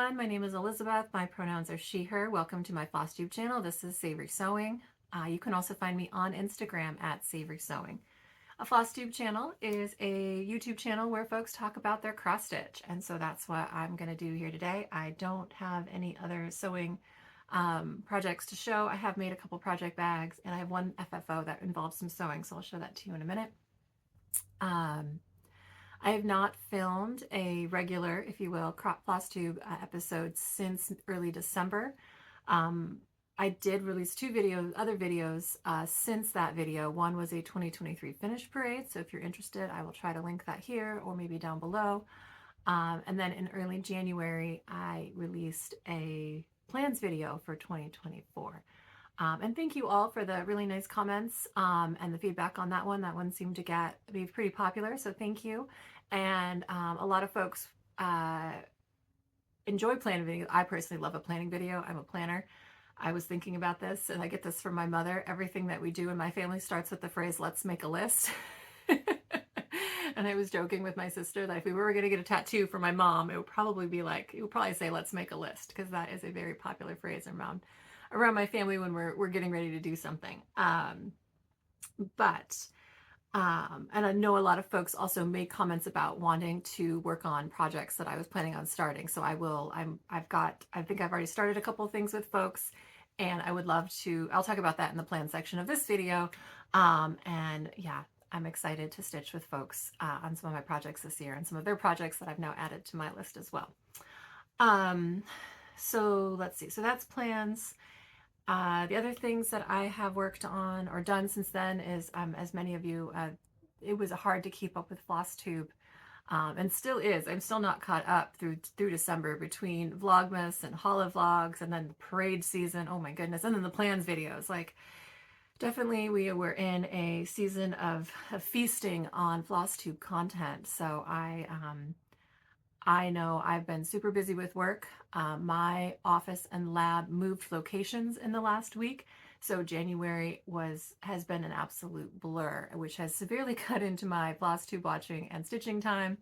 everyone. My name is Elizabeth. My pronouns are she, her. Welcome to my Flosstube channel. This is Savory Sewing. You can also find me on Instagram at Savory Sewing. A Flosstube channel is a YouTube channel where folks talk about their cross stitch, and so that's what I'm going to do here today. I don't have any other sewing projects to show. I have made a couple project bags, and I have one FFO that involves some sewing, so I'll show that to you in a minute. I have not filmed a regular, if you will, Flosstube episode since early December. I did release two other videos since that video. One was a 2023 finish parade, so if you're interested, I will try to link that here or maybe down below. And then in early January, I released a plans video for 2024. And thank you all for the really nice comments and the feedback on that one. That one seemed to be pretty popular, so thank you. And a lot of folks enjoy planning videos. I personally love a planning video. I'm a planner. I was thinking about this, and I get this from my mother. Everything that we do in my family starts with the phrase, "Let's make a list." And I was joking with my sister that if we were going to get a tattoo for my mom, it would probably say, "Let's make a list," because that is a very popular phrase around my family when we're getting ready to do something. And I know a lot of folks also made comments about wanting to work on projects that I was planning on starting. So I think I've already started a couple of things with folks, and I would love to, I'll talk about that in the plan section of this video. And yeah, I'm excited to stitch with folks on some of my projects this year and some of their projects that I've now added to my list as well. So let's see, so that's plans. The other things that I have worked on or done since then is, as many of you, it was hard to keep up with Flosstube, and still is. I'm still not caught up through December between Vlogmas and Holo Vlogs and then the parade season. Oh my goodness. And then the plans videos. Like, definitely we were in a season of feasting on Flosstube content. So I know I've been super busy with work. My office and lab moved locations in the last week, so January has been an absolute blur, which has severely cut into my Flosstube watching and stitching time.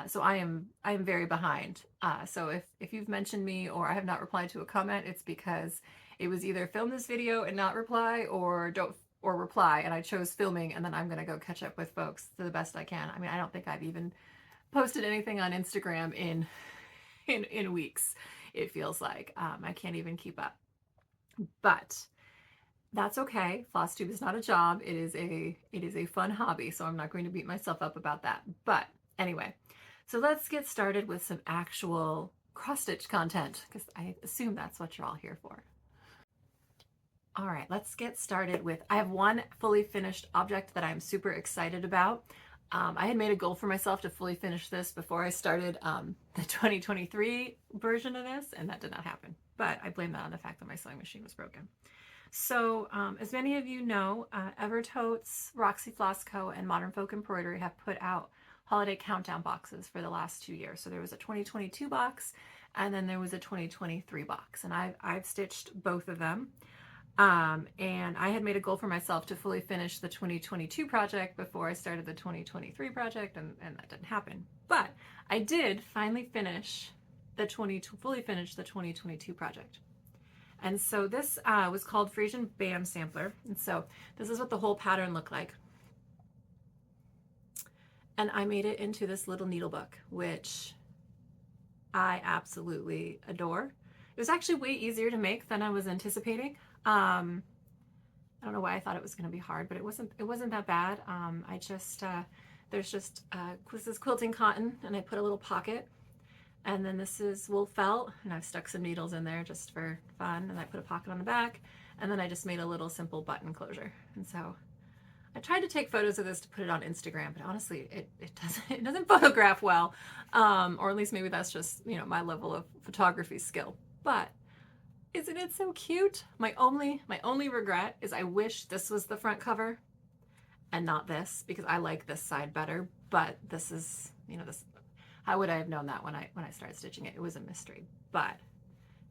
So I am very behind. So if you've mentioned me or I have not replied to a comment, it's because it was either film this video and not reply, or reply, and I chose filming, and then I'm gonna go catch up with folks to the best I can. I mean, I don't think I've even posted anything on Instagram in weeks, it feels like. I can't even keep up, but that's okay. Flosstube is not a job. It is a fun hobby, so I'm not going to beat myself up about that. But anyway, so let's get started with some actual cross-stitch content, because I assume that's what you're all here for. All right, let's get started with, I have one fully finished object that I'm super excited about. I had made a goal for myself to fully finish this before I started the 2023 version of this, and that did not happen. But I blame that on the fact that my sewing machine was broken. So as many of you know, Evertote's, Roxy, Floss Co., and Modern Folk Embroidery have put out holiday countdown boxes for the last 2 years. So there was a 2022 box, and then there was a 2023 box, and I've stitched both of them. And I had made a goal for myself to fully finish the 2022 project before I started the 2023 project, and that didn't happen. But I did finally fully finish the 2022 project. And so this was called Frisian Bam Sampler. And so this is what the whole pattern looked like. And I made it into this little needle book, which I absolutely adore. It was actually way easier to make than I was anticipating. I don't know why I thought it was going to be hard, but it wasn't that bad. This is quilting cotton, and I put a little pocket, and then this is wool felt, and I've stuck some needles in there just for fun, and I put a pocket on the back, and then I just made a little simple button closure. And so I tried to take photos of this to put it on Instagram, but honestly, it doesn't photograph well, or at least maybe that's just, you know, my level of photography skill. But isn't it so cute? My only regret is I wish this was the front cover and not this, because I like this side better. But this is, you know, this. How would I have known that when I started stitching it? It was a mystery. But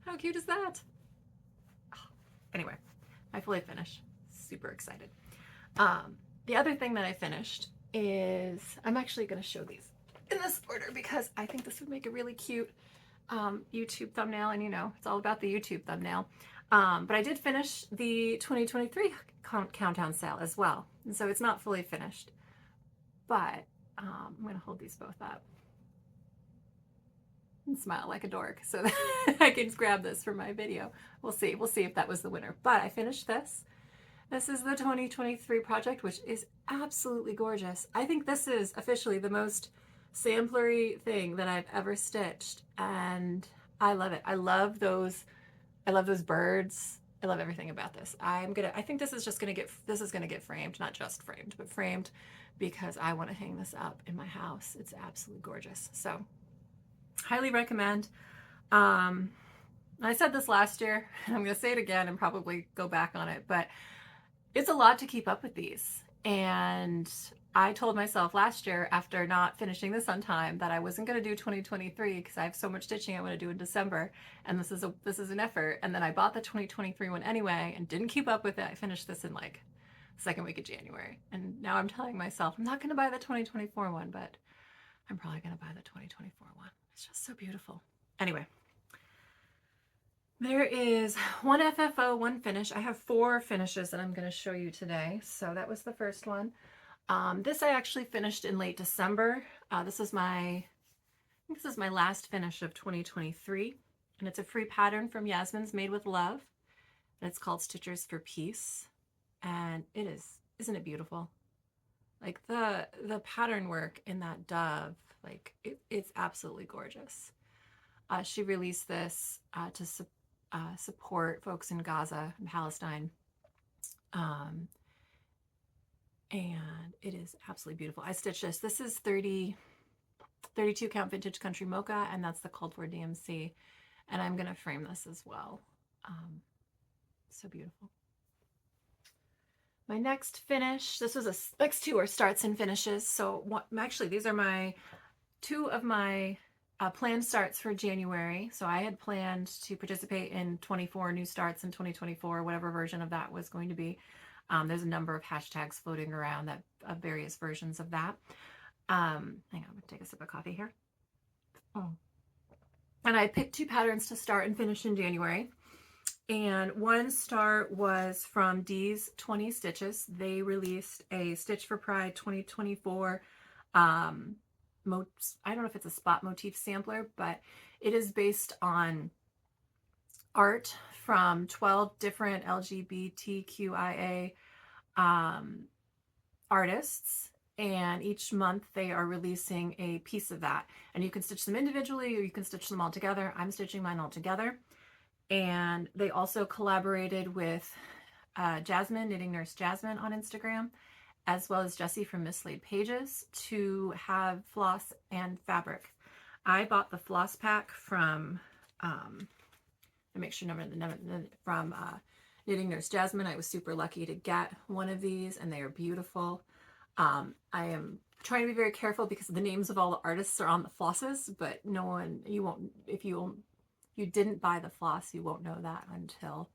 how cute is that? Oh, anyway, I fully finished. Super excited. The other thing that I finished is, I'm actually going to show these in this order because I think this would make a really cute YouTube thumbnail, and you know, it's all about the YouTube thumbnail. But I did finish the 2023 countdown sale as well. And so it's not fully finished, but I'm going to hold these both up and smile like a dork so that I can grab this for my video. We'll see. We'll see if that was the winner. But I finished this. This is the 2023 project, which is absolutely gorgeous. I think this is officially the most samplery thing that I've ever stitched, and I love it. I love those birds. I love everything about this. I think this is gonna get framed, not just framed, but framed, because I want to hang this up in my house. It's absolutely gorgeous. So highly recommend. I said this last year, and I'm gonna say it again and probably go back on it, but it's a lot to keep up with these. And I told myself last year, after not finishing this on time, that I wasn't going to do 2023 because I have so much stitching I want to do in December, and this is an effort. And then I bought the 2023 one anyway and didn't keep up with it. I finished this in like the second week of January, and now I'm telling myself I'm not going to buy the 2024 one, but I'm probably going to buy the 2024 one. It's just so beautiful. Anyway, there is one FFO, one finish. I have 4 finishes that I'm going to show you today. So that was the first one. This I actually finished in late December. This is my last finish of 2023, and it's a free pattern from Yasmin's Made with Love. And it's called Stitchers for Peace, and isn't it beautiful? Like the pattern work in that dove, like it's absolutely gorgeous. She released this to support folks in Gaza and Palestine. And it is absolutely beautiful. I stitched this. This is 32 count vintage country mocha, and that's the called for DMC. And I'm going to frame this as well. So beautiful. My next finish, next 2 are starts and finishes. So actually, these are 2 of my planned starts for January. So I had planned to participate in 24 new starts in 2024, whatever version of that was going to be. There's a number of hashtags floating around of various versions of that. Hang on, I'm gonna take a sip of coffee here. And I picked 2 patterns to start and finish in January. And one start was from Dee's 20 Stitches. They released a Stitch for Pride 2024 I don't know if it's a spot motif sampler, but it is based on art from 12 different LGBTQIA artists, and each month they are releasing a piece of that, and you can stitch them individually or you can stitch them all together. I'm stitching mine all together. And they also collaborated with Jasmine, Knitting Nurse Jasmine on Instagram, as well as Jessie from Mislaid Pages, to have floss and fabric. I bought the floss pack from from Knitting Nurse Jasmine. I was super lucky to get one of these, and they are beautiful. I am trying to be very careful because the names of all the artists are on the flosses, but if you didn't buy the floss, you won't know that until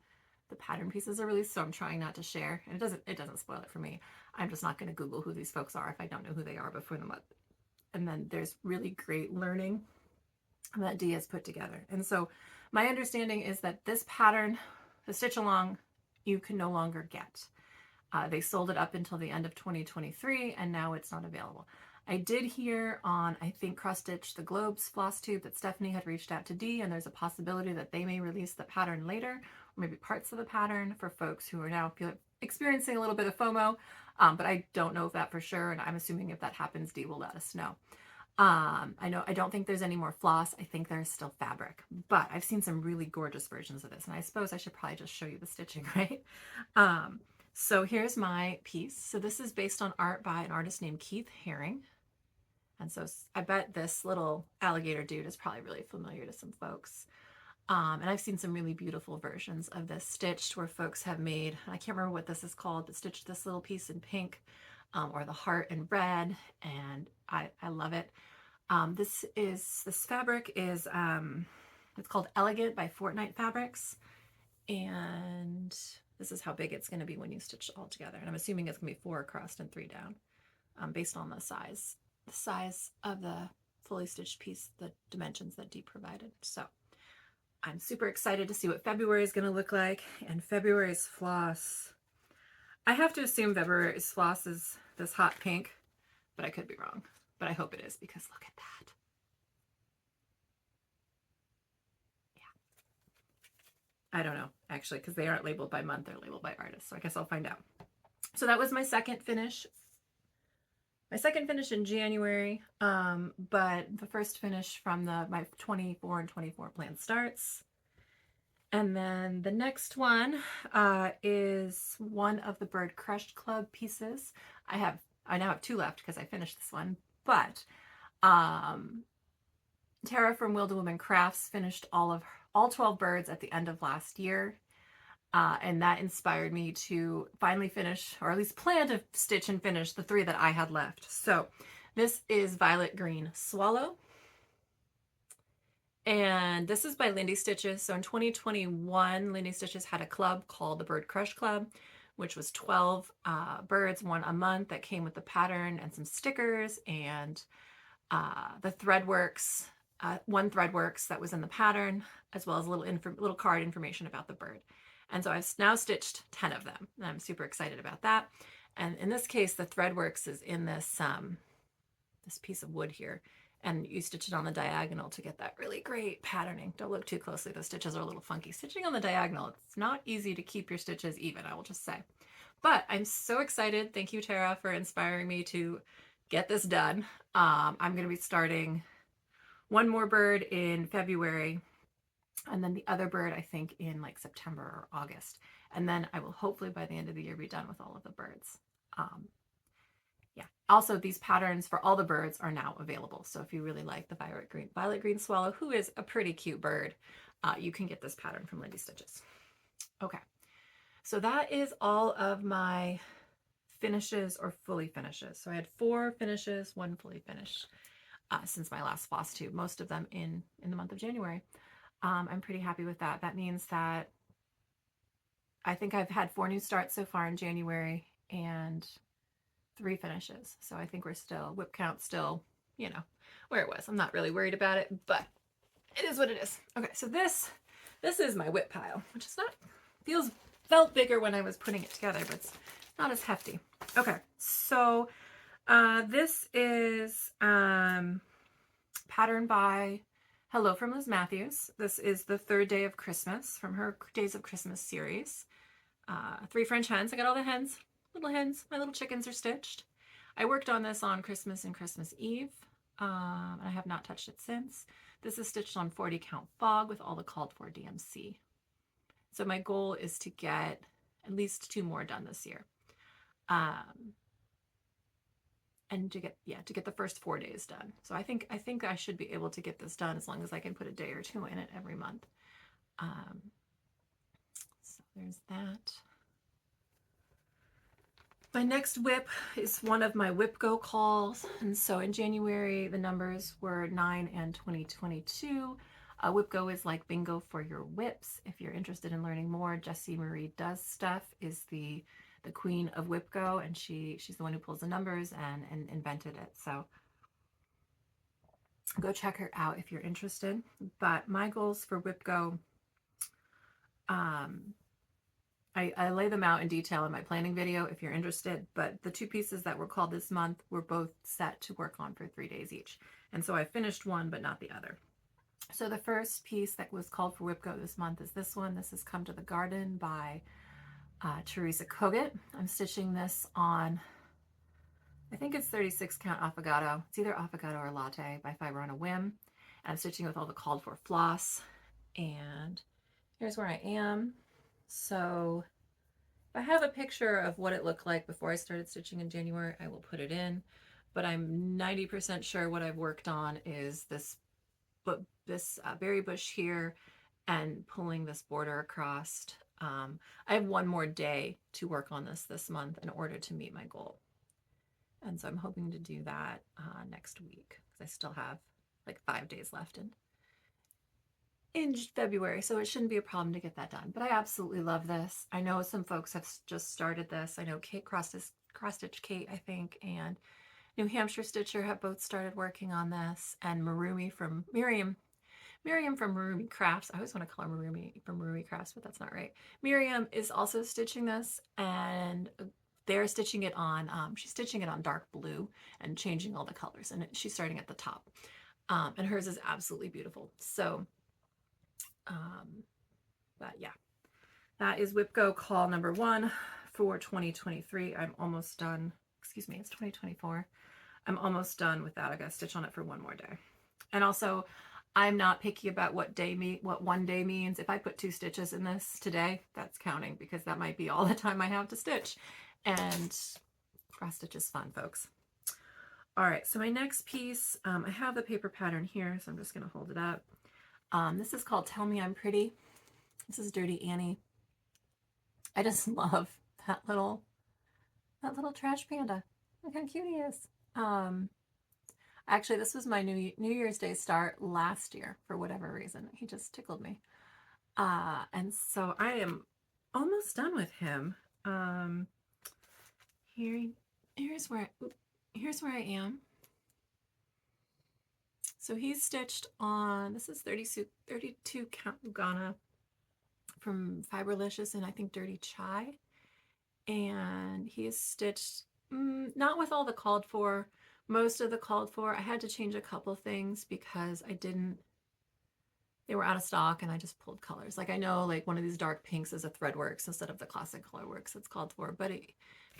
the pattern pieces are released. So I'm trying not to share, and it doesn't spoil it for me. I'm just not going to Google who these folks are if I don't know who they are before the month. And then there's really great learning that Dee has put together. And so my understanding is that this pattern, the stitch along, you can no longer get. They sold it up until the end of 2023, and now it's not available. I did hear on, I think, Cross Stitch the Globe's Flosstube that Stephanie had reached out to Dee, and there's a possibility that they may release the pattern later, or maybe parts of the pattern, for folks who are now experiencing a little bit of FOMO. But I don't know if that for sure, and I'm assuming if that happens, Dee will let us know. I don't think there's any more floss. I think there's still fabric, but I've seen some really gorgeous versions of this, and I suppose I should probably just show you the stitching, right? So here's my piece. So this is based on art by an artist named Keith Haring. And so I bet this little alligator dude is probably really familiar to some folks. And I've seen some really beautiful versions of this stitched where folks have made, I can't remember what this is called, but stitched this little piece in pink, or the heart in red, and I love it. This fabric is, it's called Elegant by Fortnite Fabrics, and this is how big it's going to be when you stitch it all together. And I'm assuming it's going to be 4 across and 3 down, based on the size of the fully stitched piece, the dimensions that Dee provided. So I'm super excited to see what February is going to look like. And February's floss, I have to assume February's floss is this hot pink, but I could be wrong. But I hope it is, because look at that. Yeah. I don't know, actually, because they aren't labeled by month, they're labeled by artist. So I guess I'll find out. So that was my second finish. My second finish in January, but the first finish from my 24 and 24 plan starts. And then the next one is one of the Bird Crushed Club pieces. I now have 2 left because I finished this one, but Tara from Wilde Woman Crafts finished all 12 birds at the end of last year. And that inspired me to finally finish, or at least plan to stitch and finish the 3 that I had left. So this is Violet Green Swallow. And this is by Lindy Stitches. So in 2021, Lindy Stitches had a club called the Bird Crush Club, which was 12 birds, one a month, that came with the pattern and some stickers and the Threadworks, one Threadworks that was in the pattern, as well as a little card information about the bird. And so I've now stitched 10 of them, and I'm super excited about that. And in this case, the Threadworks is in this this piece of wood here, and you stitch it on the diagonal to get that really great patterning. Don't look too closely, the stitches are a little funky. Stitching on the diagonal, it's not easy to keep your stitches even, I will just say. But I'm so excited. Thank you, Tara, for inspiring me to get this done. I'm going to be starting one more bird in February, and then the other bird, I think, in like September or August. And then I will hopefully by the end of the year be done with all of the birds. Yeah. Also, these patterns for all the birds are now available. So if you really like the Violet Green Swallow, who is a pretty cute bird, you can get this pattern from Lindy Stitches. Okay. So that is all of my finishes or fully finishes. So I had 4 finishes, 1 fully finished since my last Flosstube, most of them in the month of January. I'm pretty happy with that. That means that I think I've had 4 new starts so far in January and 3 finishes. So I think we're still, whip count still, you know, where it was. I'm not really worried about it, but it is what it is. Okay, so this is my whip pile, which is felt bigger when I was putting it together, but it's not as hefty. Okay, so this is patterned by Hello from Liz Mathews. This is the 3rd day of Christmas from her Days of Christmas series. 3 French hens. I got all the hens, little hens. My little chickens are stitched. I worked on this on Christmas and Christmas Eve. I have not touched it since. This is stitched on 40 count fog with all the called for DMC. So my goal is to get at least 2 more done this year. And to get the first 4 days done. So I think I should be able to get this done as long as I can put a day or 2 in it every month. So there's that. My next whip is one of my WIPGO calls. And so in January, the numbers were 9 and 2022. WIPGO is like bingo for your whips. If you're interested in learning more, Jessie Marie Does Stuff is the queen of WIPGO, and she's the one who pulls the numbers and invented it. So go check her out if you're interested. But my goals for WIPGO, I lay them out in detail in my planning video if you're interested, but the 2 pieces that were called this month were both set to work on for 3 days each. And so I finished one, but not the other. So the first piece that was called for WIPGO this month is this one. This is Come to the Garden by Teresa Kogut. I'm stitching this on, I think it's 36 count affogato. It's either affogato or latte by Fiber on a Whim. And I'm stitching with all the called for floss. And here's where I am. So if I have a picture of what it looked like before I started stitching in January, I will put it in. But I'm 90% sure what I've worked on is this berry bush here and pulling this border across. I have 1 more day to work on this month in order to meet my goal. And so I'm hoping to do that next week, because I still have like 5 days left in February, so it shouldn't be a problem to get that done. But I absolutely love this. I know some folks have just started this. I know Kate Cross Stitch Kate, I think, and New Hampshire Stitcher have both started working on this, and Miriam from Marumi Crafts. I always want to call her Marumi from Marumi Crafts, but that's not right. Miriam is also stitching this, and they're stitching it on, she's stitching it on dark blue and changing all the colors, and she's starting at the top. And hers is absolutely beautiful. So, but yeah, that is WIPGO call number 1 for 2023. I'm almost done. Excuse me, it's 2024. I'm almost done with that. I got to stitch on it for one more day. And also, I'm not picky about what one day means. If I put 2 stitches in this today, that's counting, because that might be all the time I have to stitch. And cross stitch is fun, folks. All right, so my next piece, I have the paper pattern here, so I'm just going to hold it up. This is called Tell Me I'm Pretty. This is Dirty Annie. I just love that little trash panda. Look how cute he is. Actually, this was my New Year's Day start last year for whatever reason. He just tickled me. And so I am almost done with him. Here's where I am. So he's stitched on, this is 32 count Ghana from Fiberlicious and I think Dirty Chai. And he is stitched, not with all the called for, most of the called for. I had to change a couple things because they were out of stock and I just pulled colors. Like I know like one of these dark pinks is a Threadworks instead of the classic Colorworks it's called for, but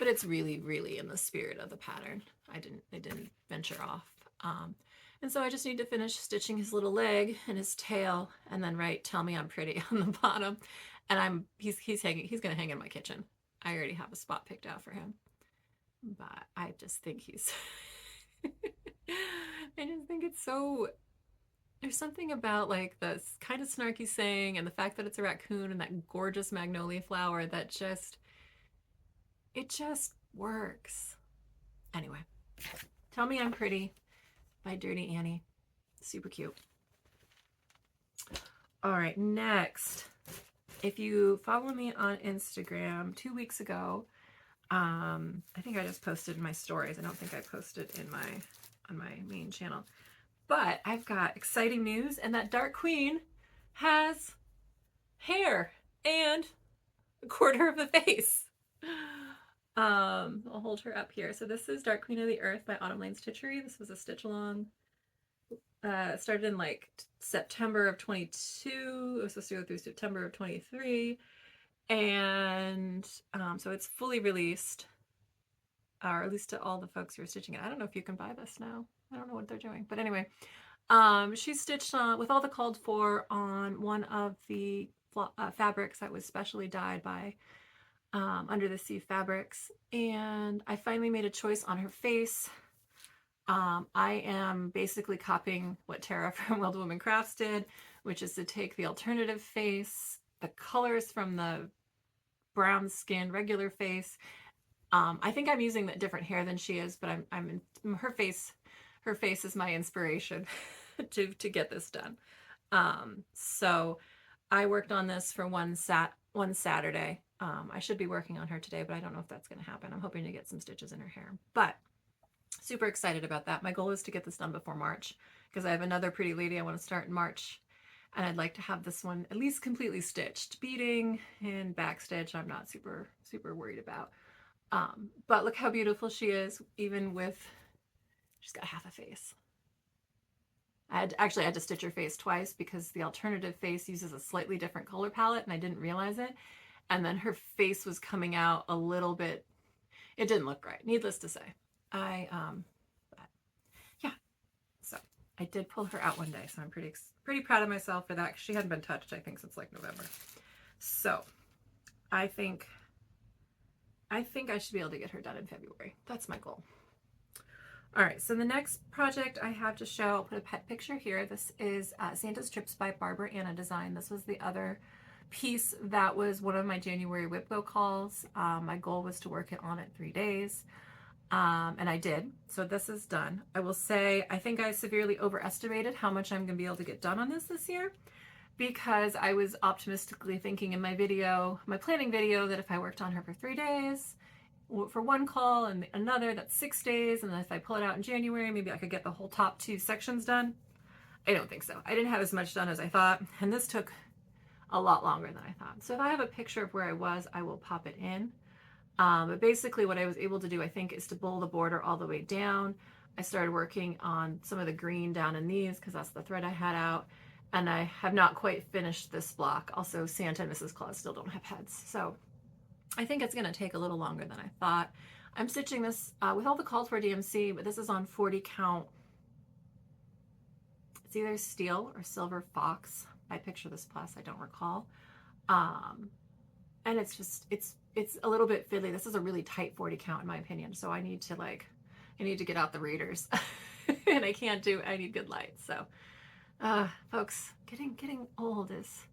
it's really, really in the spirit of the pattern. I didn't venture off. And so I just need to finish stitching his little leg and his tail and then write Tell Me I'm Pretty on the bottom. And he's gonna hang in my kitchen. I already have a spot picked out for him. But I just think he's I just think it's so, there's something about like this kind of snarky saying and the fact that it's a raccoon and that gorgeous magnolia flower that it just works. Anyway, Tell Me I'm Pretty by Dirty Annie. Super cute. All right, next, if you follow me on Instagram 2 weeks ago, I think I just posted in my stories. I don't think I posted on my main channel. But I've got exciting news, and that Dark Queen has hair and a quarter of a face. I'll hold her up here. So this is Dark Queen of the Earth by Autumn Lane Stitchery. This was a stitch along. It started in like September of 22. It was supposed to go through September of 23. And so it's fully released, or at least to all the folks who are stitching it. I don't know if you can buy this now. I don't know what they're doing. But anyway, she stitched with all the called for on one of the fabrics that was specially dyed by Under the Sea Fabrics. And I finally made a choice on her face. I am basically copying what Tara from Wild Woman Crafts did, which is to take the alternative face, the colors from the brown skin regular face. I think I'm using a different hair than she is, but I'm in her face. Her face is my inspiration to get this done. So I worked on this for one Saturday. I should be working on her today, but I don't know if that's going to happen. I'm hoping to get some stitches in her hair, but super excited about that. My goal is to get this done before March because I have another pretty lady I want to start in March, and I'd like to have this one at least completely stitched. Beading and backstitch I'm not super worried about. But look how beautiful she is, even with, she's got half a face. I had to stitch her face twice because the alternative face uses a slightly different color palette and I didn't realize it. And then her face was coming out a little bit, it didn't look right, needless to say. But yeah, so I did pull her out one day, so I'm pretty proud of myself for that because she hadn't been touched, I think, since like November. So I think I should be able to get her done in February. That's my goal. All right, so the next project I have to show, I'll put a pet picture here. This is Santa's Trips by Barbara Anna Design. This was the other piece that was one of my January WIPGO calls. My goal was to work it on it 3 days, and I did. So this is done. I will say I think I severely overestimated how much I'm going to be able to get done on this year, because I was optimistically thinking in my planning video, that if I worked on her for 3 days, for one call and another that's 6 days, and then if I pull it out in January, maybe I could get the whole top 2 sections done. I don't think so. I didn't have as much done as I thought, and this took a lot longer than I thought. So if I have a picture of where I was, I will pop it in. But basically what I was able to do, I think, is to bowl the border all the way down. I started working on some of the green down in these because that's the thread I had out. And I have not quite finished this block. Also, Santa and Mrs. Claus still don't have heads. So I think it's going to take a little longer than I thought. I'm stitching this with all the called for DMC, but this is on 40 count. It's either steel or silver fox. I picture this plus, I don't recall. And it's just, it's a little bit fiddly. This is a really tight 40 count in my opinion. So I need to get out the readers and I need good light. So, folks, getting old it's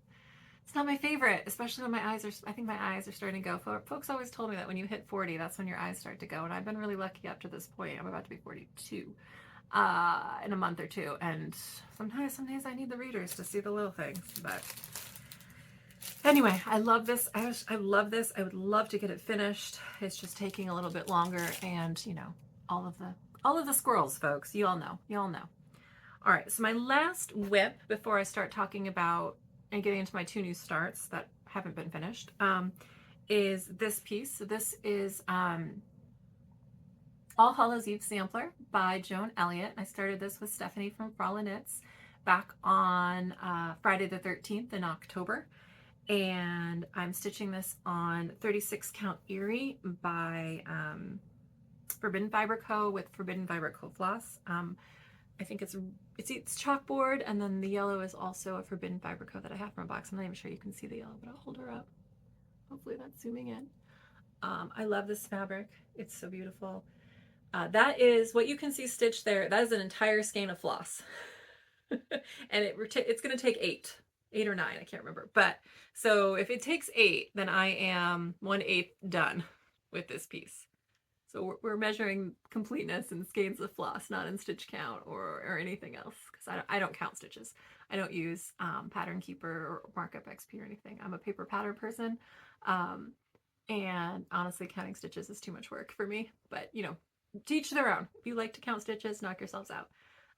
not my favorite, especially when I think my eyes are starting to go. Folks always told me that when you hit 40, that's when your eyes start to go. And I've been really lucky up to this point. I'm about to be 42 in a month or two. And some days I need the readers to see the little things. But anyway, I love this. I love this. I would love to get it finished. It's just taking a little bit longer. And, you know, all of the squirrels, folks. You all know. All right, so my last whip before I start talking about and getting into my 2 new starts that haven't been finished is this piece. So this is All Hallows Eve Sampler by Joan Elliott. I started this with Stephanie from Frala Knits back on Friday the 13th in October. And I'm stitching this on 36 count Erie by Forbidden Fiber Co. with Forbidden Fiber Co. Floss. I think it's chalkboard, and then the yellow is also a Forbidden Fiber Co. that I have from a box. I'm not even sure you can see the yellow, but I'll hold her up. Hopefully that's zooming in. I love this fabric. It's so beautiful. That is what you can see stitched there. That is an entire skein of floss. And it's going to take 8 or 9. I can't remember. But so if it takes 8, then I am 1/8 done with this piece. So we're measuring completeness in skeins of floss, not in stitch count or anything else, because I don't count stitches. I don't use Pattern Keeper or Markup XP or anything. I'm a paper pattern person, and honestly, counting stitches is too much work for me. But you know, to each their own. If you like to count stitches, knock yourselves out.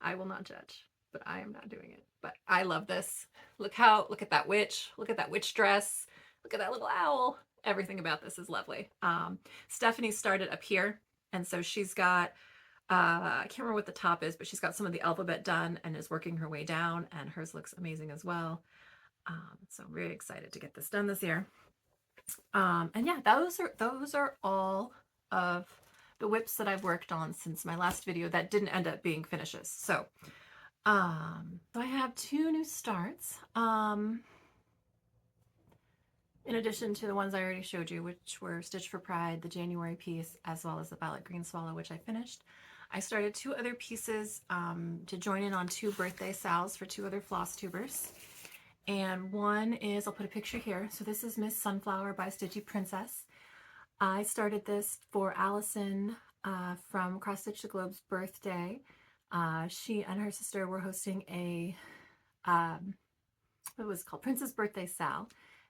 I will not judge, but I am not doing it. But I love this. Look at that witch. Look at that witch dress. Look at that little owl. Everything about this is lovely. Stephanie started up here, and so she's got, I can't remember what the top is, but she's got some of the alphabet done and is working her way down, and hers looks amazing as well. So I'm really excited to get this done this year. And yeah, those are all of the whips that I've worked on since my last video that didn't end up being finishes. So, so I have 2 new starts. In addition to the ones I already showed you, which were Stitch for Pride, the January piece, as well as the Violet Green Swallow, which I finished. I started 2 other pieces to join in on 2 birthday sals for 2 other Flosstubers. And one is, I'll put a picture here. So this is Miss Sunflower by Stitchy Princess. I started this for Allison from Cross Stitch the Globe's birthday. She and her sister were hosting a, what was it called? Princess Birthday Sal.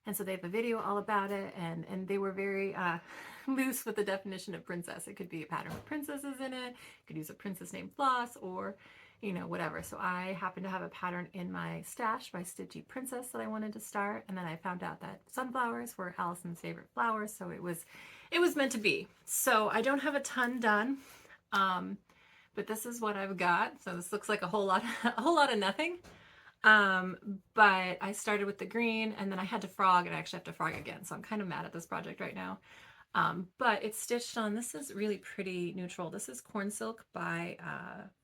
And so they have a video all about it, and they were very loose with the definition of princess. It could be a pattern with princesses in it. You could use a princess named Floss, or, you know, whatever. So I happened to have a pattern in my stash by Stitchy Princess that I wanted to start, and then I found out that sunflowers were Allison's favorite flowers, so it was meant to be. So I don't have a ton done, but this is what I've got. So this looks like a whole lot of nothing. But I started with the green, and then I had to frog, and I actually have to frog again. So I'm kind of mad at this project right now. But it's stitched on, this is really pretty neutral. This is Corn Silk by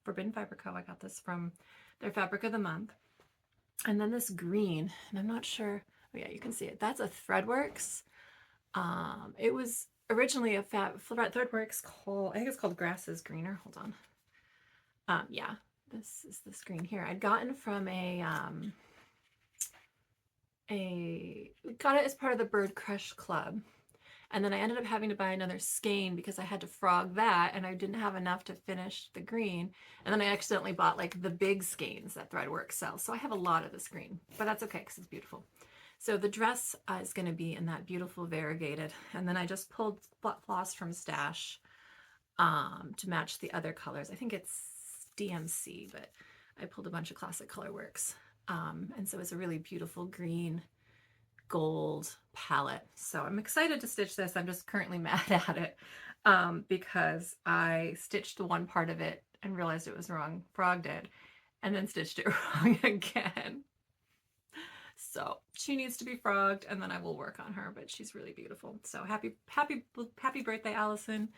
Forbidden Fiber Co. I got this from their Fabric of the Month. And then this green, and I'm not sure, oh yeah, you can see it. That's a Threadworks. It was originally a Threadworks called, I think it's called Grasses Greener. Hold on. Yeah. This is the screen here. I'd gotten from got it as part of the Bird Crush Club. And then I ended up having to buy another skein because I had to frog that, and I didn't have enough to finish the green. And then I accidentally bought like the big skeins that Threadworks sells. So I have a lot of this green, but that's okay because it's beautiful. So the dress is going to be in that beautiful variegated, and then I just pulled floss from Stash to match the other colors. I think it's DMC, but I pulled a bunch of Classic Colorworks. And so it's a really beautiful green gold palette. So I'm excited to stitch this. I'm just currently mad at it because I stitched one part of it and realized it was wrong. Frog did, and then stitched it wrong again. So she needs to be frogged, and then I will work on her, but she's really beautiful. So happy birthday, Allison.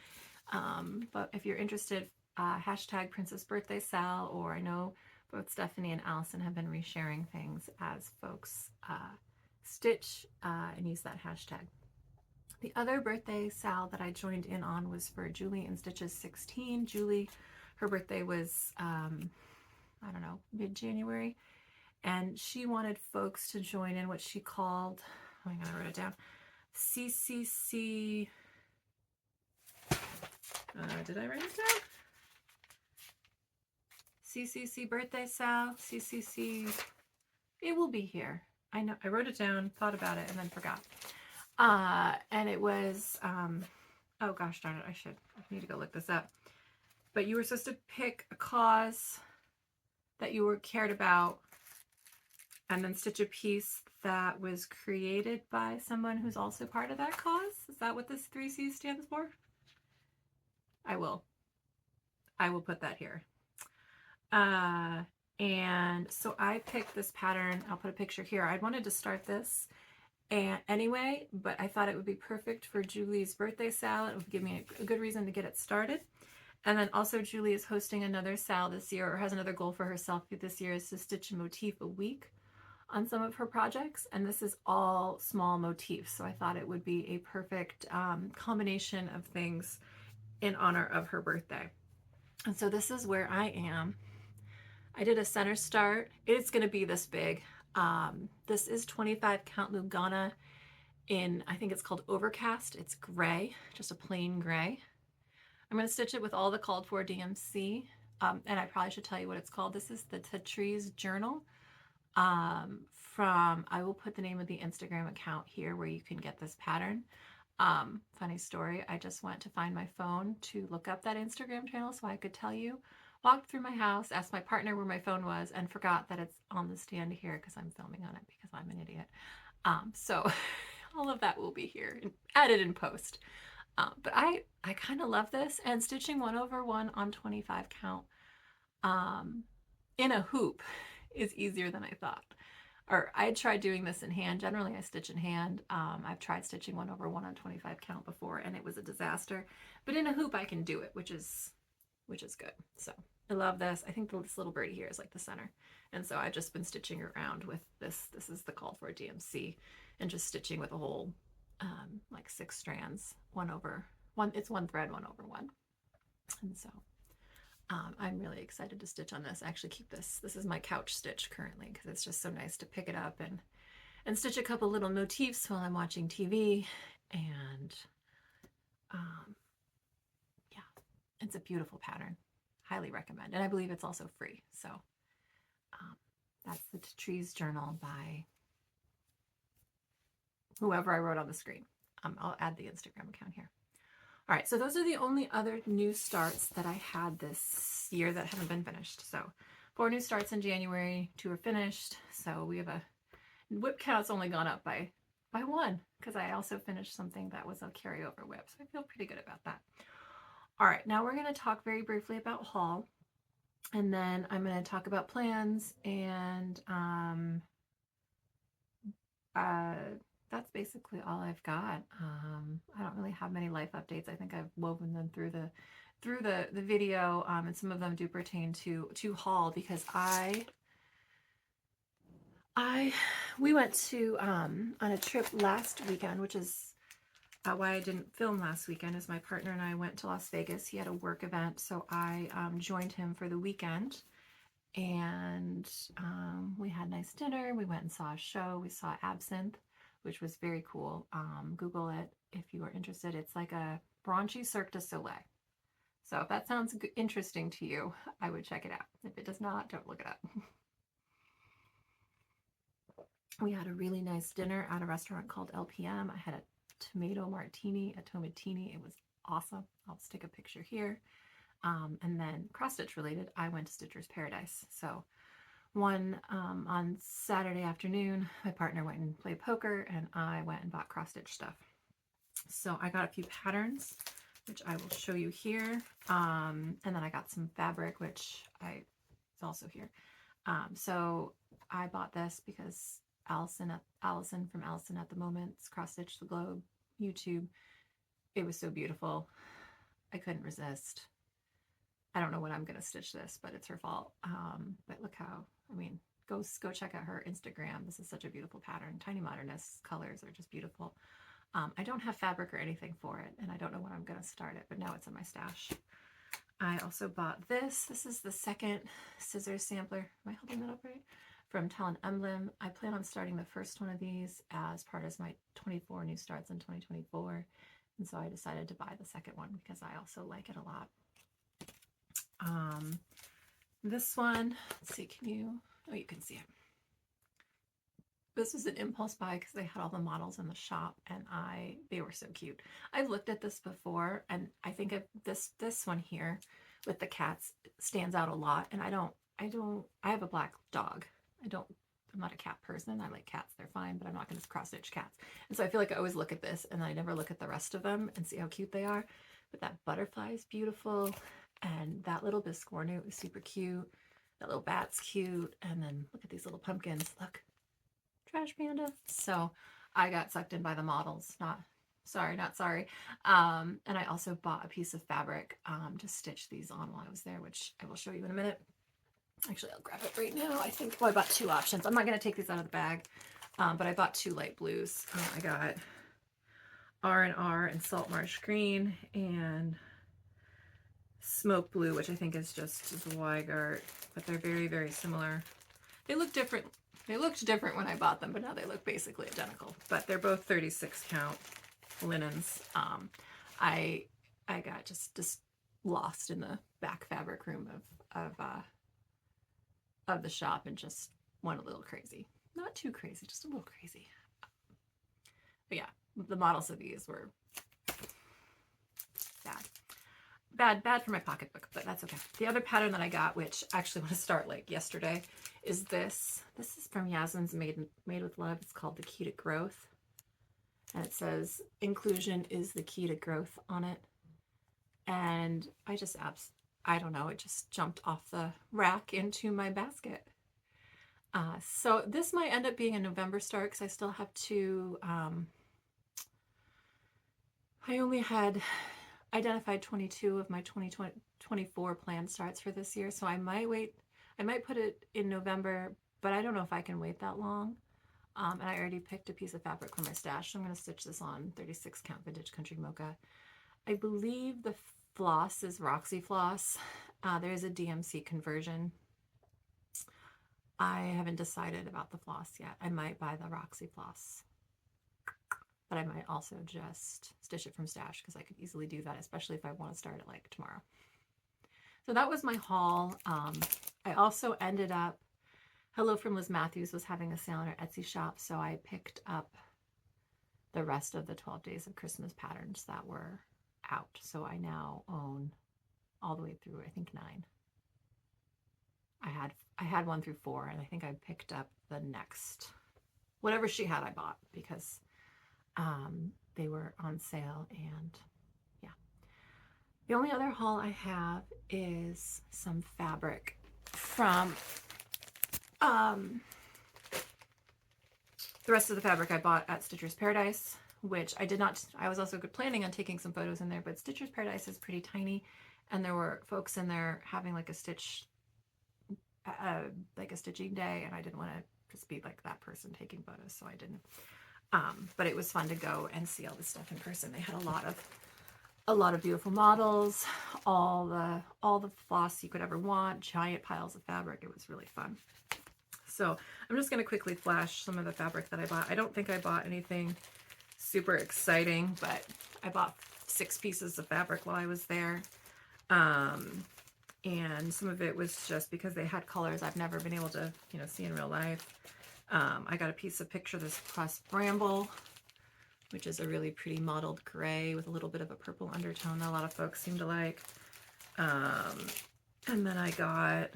But if you're interested, hashtag Princess Birthday Sal, or I know both Stephanie and Allison have been resharing things as folks stitch and use that hashtag. The other birthday Sal that I joined in on was for Julie in Stitches 16. Julie, her birthday was, I don't know, mid-January. And she wanted folks to join in what she called, oh my God, I wrote it down, CCC, did I write it down? CCC Birthday Sal, CCC, it will be here. I know, I wrote it down, thought about it, and then forgot. And it was, oh gosh darn it, I need to go look this up. But you were supposed to pick a cause that you were cared about and then stitch a piece that was created by someone who's also part of that cause. Is that what this 3C stands for? I will put that here. And so I picked this pattern. I'll put a picture here. I wanted to start this anyway, but I thought it would be perfect for Julie's birthday sal. It would give me a good reason to get it started. And then also Julie is hosting another sal this year, or has another goal for herself this year, is to stitch a motif a week on some of her projects. And this is all small motifs. So I thought it would be a perfect combination of things in honor of her birthday. And so this is where I am. I did a center start. It's going to be this big. This is 25 count Lugana in, I think it's called Overcast. It's gray, just a plain gray. I'm going to stitch it with all the called for DMC. And I probably should tell you what it's called. This is the Teresa journal. I will put the name of the Instagram account here where you can get this pattern. Funny story, I just went to find my phone to look up that Instagram channel so I could tell you. Walked through my house, asked my partner where my phone was, and forgot that it's on the stand here because I'm filming on it because I'm an idiot. So all of that will be here and added in post. But I kind of love this, and stitching 1/1 on 25 count in a hoop is easier than I thought. Or I had tried doing this in hand. Generally I stitch in hand. I've tried stitching 1/1 on 25 count before and it was a disaster, but in a hoop I can do it, which is good. So I love this. I think this little birdie here is like the center. And so I've just been stitching around with this. This is the called for DMC, and just stitching with a whole like 6 strands, 1/1. It's one thread, 1/1. And so I'm really excited to stitch on this. I actually keep this. This is my couch stitch currently because it's just so nice to pick it up and stitch a couple little motifs while I'm watching TV. And yeah, it's a beautiful pattern. Highly recommend. And I believe it's also free. So that's the Teresa journal by whoever I wrote on the screen. I'll add the Instagram account here. All right, so those are the only other new starts that I had this year that haven't been finished. So 4 new starts in January, 2 are finished. So we have a whip count's only gone up by 1 because I also finished something that was a carryover whip. So I feel pretty good about that. All right, now we're going to talk very briefly about haul, and then I'm going to talk about plans, and that's basically all I've got. I don't really have many life updates. I think I've woven them through the video, and some of them do pertain to haul because we went to on a trip last weekend, which is why I didn't film last weekend, is my partner and I went to Las Vegas. He had a work event, so I joined him for the weekend, and we had a nice dinner. We went and saw a show. We saw Absinthe, which was very cool. Google it if you are interested. It's like a raunchy Cirque du Soleil. So if that sounds interesting to you, I would check it out. If it does not, don't look it up. We had a really nice dinner at a restaurant called LPM. I had a tomato martini, a tomatini. It was awesome. I'll stick a picture here. And then cross stitch related, I went to Stitcher's Paradise. So on Saturday afternoon, my partner went and played poker, and I went and bought cross stitch stuff. So I got a few patterns, which I will show you here. And then I got some fabric, which is also here. So I bought this because Allison from Allison at the Moment's Cross Stitch the Globe YouTube. It was so beautiful. I couldn't resist. I don't know when I'm going to stitch this, but it's her fault. But look how, I mean, go check out her Instagram. This is such a beautiful pattern. Tiny Modernist colors are just beautiful. I don't have fabric or anything for it, and I don't know when I'm going to start it, but now it's in my stash. I also bought this. This is the second scissors sampler. Am I holding that up right? From Talent Emblem. I plan on starting the first one of these as part of my 24 new starts in 2024. And so I decided to buy the second one because I also like it a lot. This one, let's see, oh, you can see it. This was an impulse buy because they had all the models in the shop, and they were so cute. I've looked at this before, and I think this one here with the cats stands out a lot. And I have a black dog. I'm not a cat person. I like cats. They're fine, but I'm not going to cross stitch cats. And so I feel like I always look at this and I never look at the rest of them and see how cute they are. But that butterfly is beautiful. And that little biscornu is super cute. That little bat's cute. And then look at these little pumpkins. Look, trash panda. So I got sucked in by the models. Not sorry. And I also bought a piece of fabric to stitch these on while I was there, which I will show you in a minute. Actually, I'll grab it right now. I bought two options. I'm not going to take these out of the bag, but I bought two light blues. I got R&R and Salt Marsh Green and Smoke Blue, which I think is just the Weigart, but they're very, very similar. They look different. They looked different when I bought them, but now they look basically identical. But they're both 36 count linens. I got just lost in the back fabric room of the shop and just went a little crazy. Not too crazy, just a little crazy. But yeah, the models of these were bad for my pocketbook, but that's okay. The other pattern that I got, which I actually want to start like yesterday, is this. This is from Yasmin's Made with Love. It's called The Key to Growth. And it says, inclusion is the key to growth on it. And I don't know, it just jumped off the rack into my basket. So this might end up being a November start because I still have two. I only had identified 22 of my 2024 planned starts for this year. So I might wait. I might put it in November, but I don't know if I can wait that long. And I already picked a piece of fabric from my stash. So I'm going to stitch this on 36 count Vintage Country Mocha. I believe the floss is Roxy floss. There is a DMC conversion. I haven't decided about the floss yet. I might buy the Roxy floss, but I might also just stitch it from stash because I could easily do that, especially if I want to start it like tomorrow. So that was my haul. I also ended up, Hello from Liz Mathews was having a sale on her Etsy shop, so I picked up the rest of the 12 Days of Christmas patterns that were out. So I now own all the way through, I think 9. I had 1 through 4, and I think I picked up the next, whatever she had I bought, because they were on sale. And yeah, the only other haul I have is some fabric from the rest of the fabric I bought at Stitcher's Paradise, which I was also planning on taking some photos in there, but Stitcher's Paradise is pretty tiny, and there were folks in there having like a stitching day, and I didn't want to just be like that person taking photos, so I didn't. But it was fun to go and see all this stuff in person. They had a lot of beautiful models, all the floss you could ever want, giant piles of fabric. It was really fun. So I'm just going to quickly flash some of the fabric that I bought. I don't think I bought anything super exciting, but I bought 6 pieces of fabric while I was there. And some of it was just because they had colors I've never been able to, see in real life. I got a piece of picture of this cross bramble, which is a really pretty mottled gray with a little bit of a purple undertone that a lot of folks seem to like. And then I got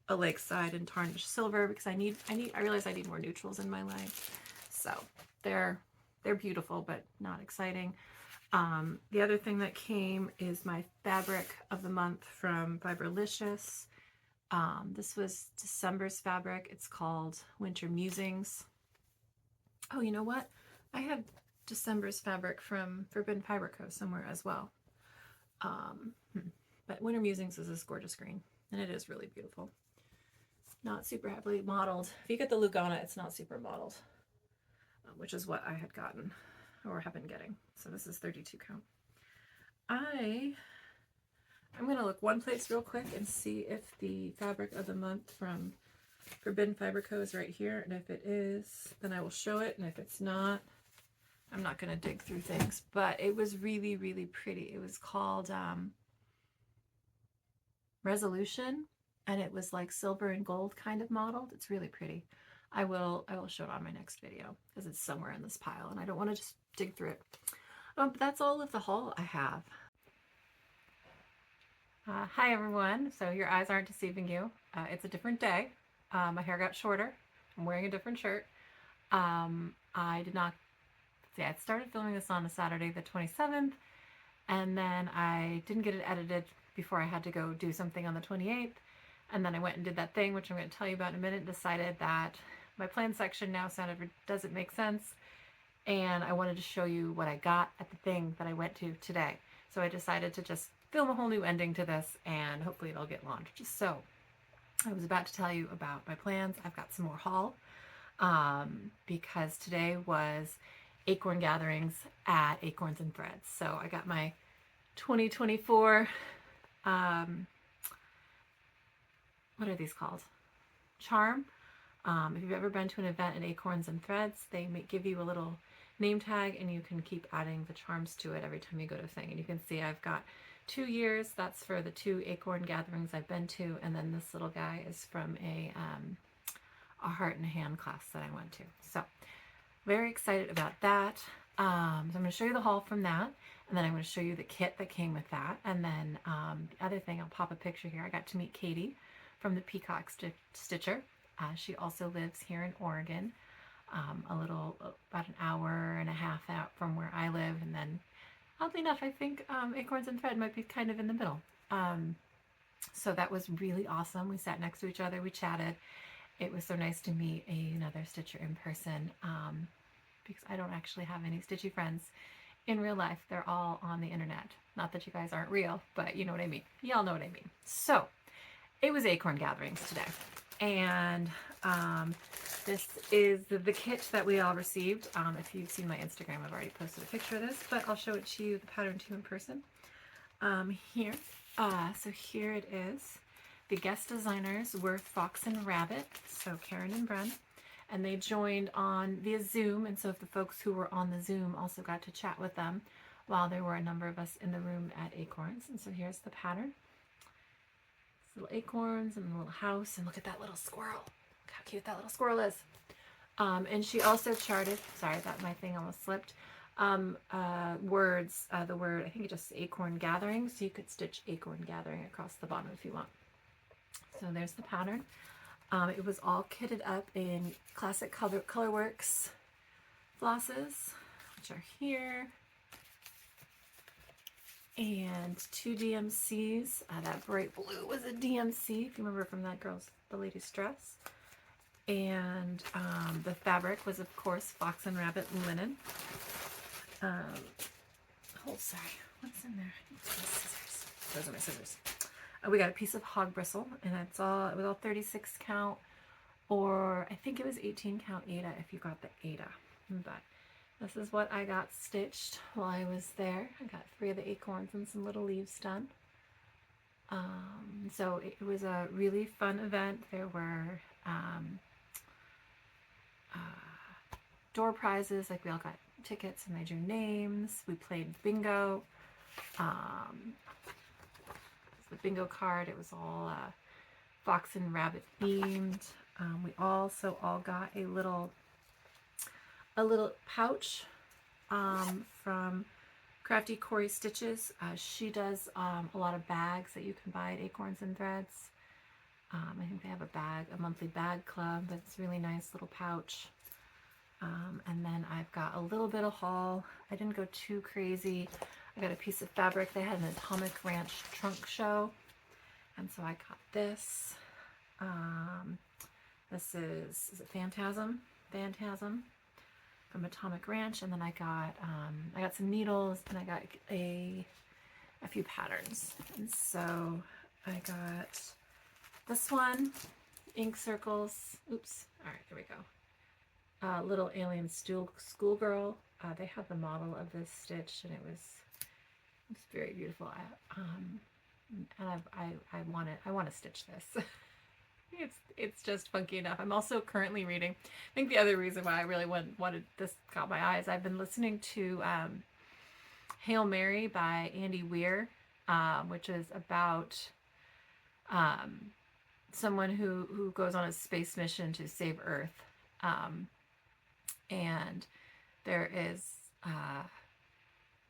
a lakeside and tarnished silver because I realize I need more neutrals in my life. So they're beautiful, but not exciting. The other thing that came is my fabric of the month from Fiberlicious. This was December's fabric. It's called Winter Musings. Oh, you know what? I have December's fabric from Forbidden Fiber Co. somewhere as well. But Winter Musings is this gorgeous green, and it is really beautiful. Not super heavily mottled. If you get the Lugana, it's not super mottled, which is what I had gotten or have been getting. So this is 32 count. I'm going to look one place real quick and see if the fabric of the month from Forbidden Fiber Co. is right here. And if it is, then I will show it. And if it's not, I'm not going to dig through things. But it was really, really pretty. It was called Resolution. And it was like silver and gold kind of modeled. It's really pretty. I will show it on my next video because it's somewhere in this pile and I don't want to just dig through it. But that's all of the haul I have. Hi everyone. So your eyes aren't deceiving you. It's a different day. My hair got shorter. I'm wearing a different shirt. I did not see. I started filming this on a Saturday, the 27th, and then I didn't get it edited before I had to go do something on the 28th. And then I went and did that thing, which I'm going to tell you about in a minute, and decided that my plan section now doesn't make sense. And I wanted to show you what I got at the thing that I went to today. So I decided to just film a whole new ending to this and hopefully it'll get launched. So I was about to tell you about my plans. I've got some more haul because today was Acorn Gatherings at Acorns and Threads. So I got my 2024, what are these called? Charm. If you've ever been to an event at Acorns and Threads, they give you a little name tag and you can keep adding the charms to it every time you go to a thing. And you can see I've got 2 years. That's for the 2 Acorn gatherings I've been to. And then this little guy is from a heart and a hand class that I went to. So very excited about that. So I'm going to show you the haul from that. And then I'm going to show you the kit that came with that. And then the other thing, I'll pop a picture here. I got to meet Katie from the Peacock Stitcher. She also lives here in Oregon, about an hour and a half out from where I live. And then, oddly enough, I think Acorns and Thread might be kind of in the middle. So that was really awesome. We sat next to each other. We chatted. It was so nice to meet another Stitcher in person because I don't actually have any Stitchy friends in real life. They're all on the internet. Not that you guys aren't real, but you know what I mean. Y'all know what I mean. So it was Acorn Gatherings today. And this is the kit that we all received. If you've seen my Instagram, I've already posted a picture of this, but I'll show it to you, the pattern too, in person. Here. So here it is. The guest designers were Fox and Rabbit, so Karen and Bren, and they joined on via Zoom. And so if the folks who were on the Zoom also got to chat with them while there were a number of us in the room at Acorns. And so here's the pattern. Little acorns and a little house, and look at that little squirrel. Look how cute that little squirrel is. And she also charted, sorry that my thing almost slipped, words, the word, I think it just Acorn Gathering, so you could stitch Acorn Gathering across the bottom if you want. So there's the pattern. It was all kitted up in classic Colorworks flosses, which are here. And 2 DMCs. That bright blue was a DMC, if you remember from the lady's dress. And the fabric was, of course, Fox and Rabbit linen. Oh, sorry, what's in there? Scissors. Those are my scissors. We got a piece of hog bristle, and it was all 36 count, or I think it was 18 count Aida if you got the Aida. But this is what I got stitched while I was there. I got 3 of the acorns and some little leaves done. So it was a really fun event. There were door prizes, like we all got tickets and they drew names. We played bingo. The bingo card, it was all Fox and Rabbit themed. We also all got a little pouch from Crafty Corey Stitches. She does a lot of bags that you can buy at Acorns and Threads. I think they have a monthly bag club that's really nice little pouch. And then I've got a little bit of haul. I didn't go too crazy. I got a piece of fabric. They had an Atomic Ranch trunk show, and so I got this. This is it Phantasm from Atomic Ranch, and then I got some needles, and I got a few patterns. And so I got this one, ink circles. Oops. All right, there we go. Little Alien Schoolgirl. They had the model of this stitched, and it's very beautiful. And I want to stitch this. It's just funky enough. I'm also currently reading. I think the other reason why I really wanted this caught my eyes. I've been listening to Hail Mary by Andy Weir, which is about someone who goes on a space mission to save Earth. And there is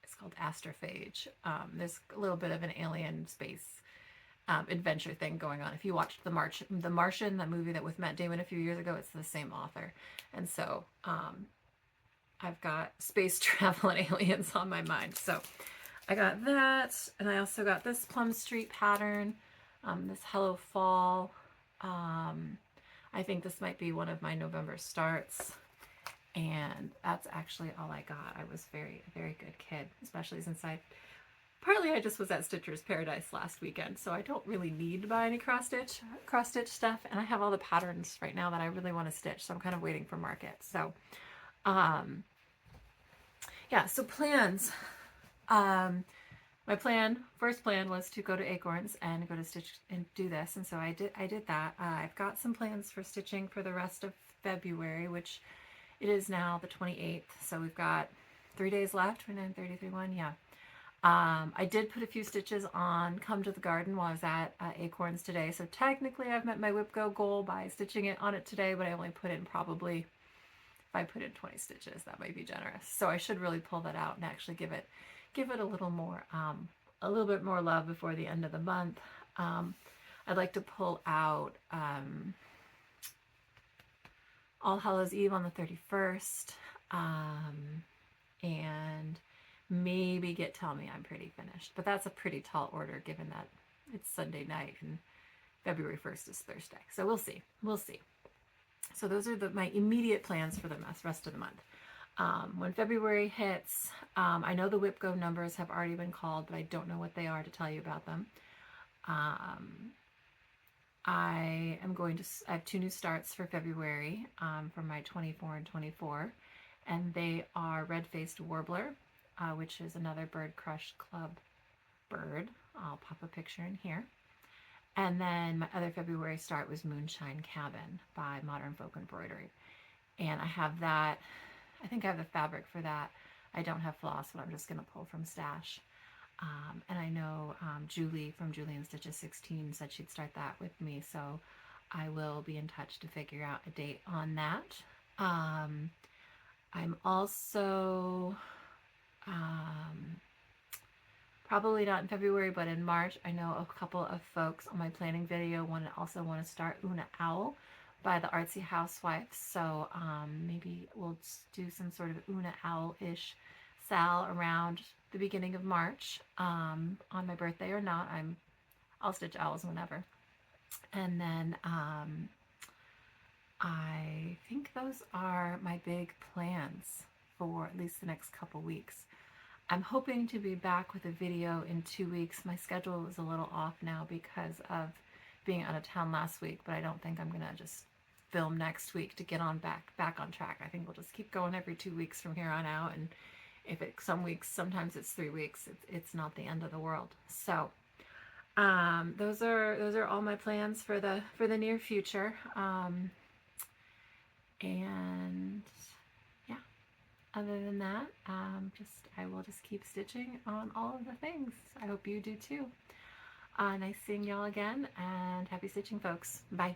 it's called Astrophage. There's a little bit of an alien space adventure thing going on. If you watched The Martian, that movie that with Matt Damon a few years ago, it's the same author. And so I've got space travel and aliens on my mind. So I got that, and I also got this Plum Street pattern, this Hello Fall. I think this might be one of my November starts. And that's actually all I got. I was a very good kid, especially since I just was at Stitcher's Paradise last weekend, so I don't really need to buy any cross stitch stuff, and I have all the patterns right now that I really want to stitch, so I'm kind of waiting for market. So yeah, so plans. My first plan was to go to Acorns and go to Stitch and do this, and so I did that. I've got some plans for stitching for the rest of February, which it is now the 28th, so we've got 3 days left. 29, 30, 31, yeah. I did put a few stitches on Come to the Garden while I was at Acorns today, so technically I've met my WIPGO goal by stitching it on it today, but I only put in probably, if I put in 20 stitches, that might be generous. So I should really pull that out and actually give it a little more, a little bit more love before the end of the month. I'd like to pull out All Hallows Eve on the 31st, and maybe get Tell Me I'm Pretty finished. But that's a pretty tall order given that it's Sunday night and February 1st is Thursday. So we'll see. So those are my immediate plans for the rest of the month. When February hits, I know the WIPGO numbers have already been called, but I don't know what they are to tell you about them. I have 2 new starts for February for my 24 and 24, and they are Red-Faced Warbler, which is another Bird Crush Club bird. I'll pop a picture in here. And then my other February start was Moonshine Cabin by Modern Folk Embroidery. And I have that, I think I have the fabric for that. I don't have floss, but I'm just going to pull from stash. And I know Julie from Julie and Stitches 16 said she'd start that with me, so I will be in touch to figure out a date on that. I'm also probably not in February, but in March, I know a couple of folks on my planning video also want to start Una Owl by the Artsy Housewife. So maybe we'll do some sort of Una Owl-ish sal around the beginning of March on my birthday or not. I'll stitch owls whenever. And then I think those are my big plans for at least the next couple weeks. I'm hoping to be back with a video in 2 weeks. My schedule is a little off now because of being out of town last week, but I don't think I'm gonna just film next week to get on back on track. I think we'll just keep going every 2 weeks from here on out, and if some weeks, sometimes it's 3 weeks, it's not the end of the world. So those are all my plans for the near future. And yeah, other than that, I will just keep stitching on all of the things. I hope you do too. Nice seeing y'all again, and happy stitching, folks. Bye.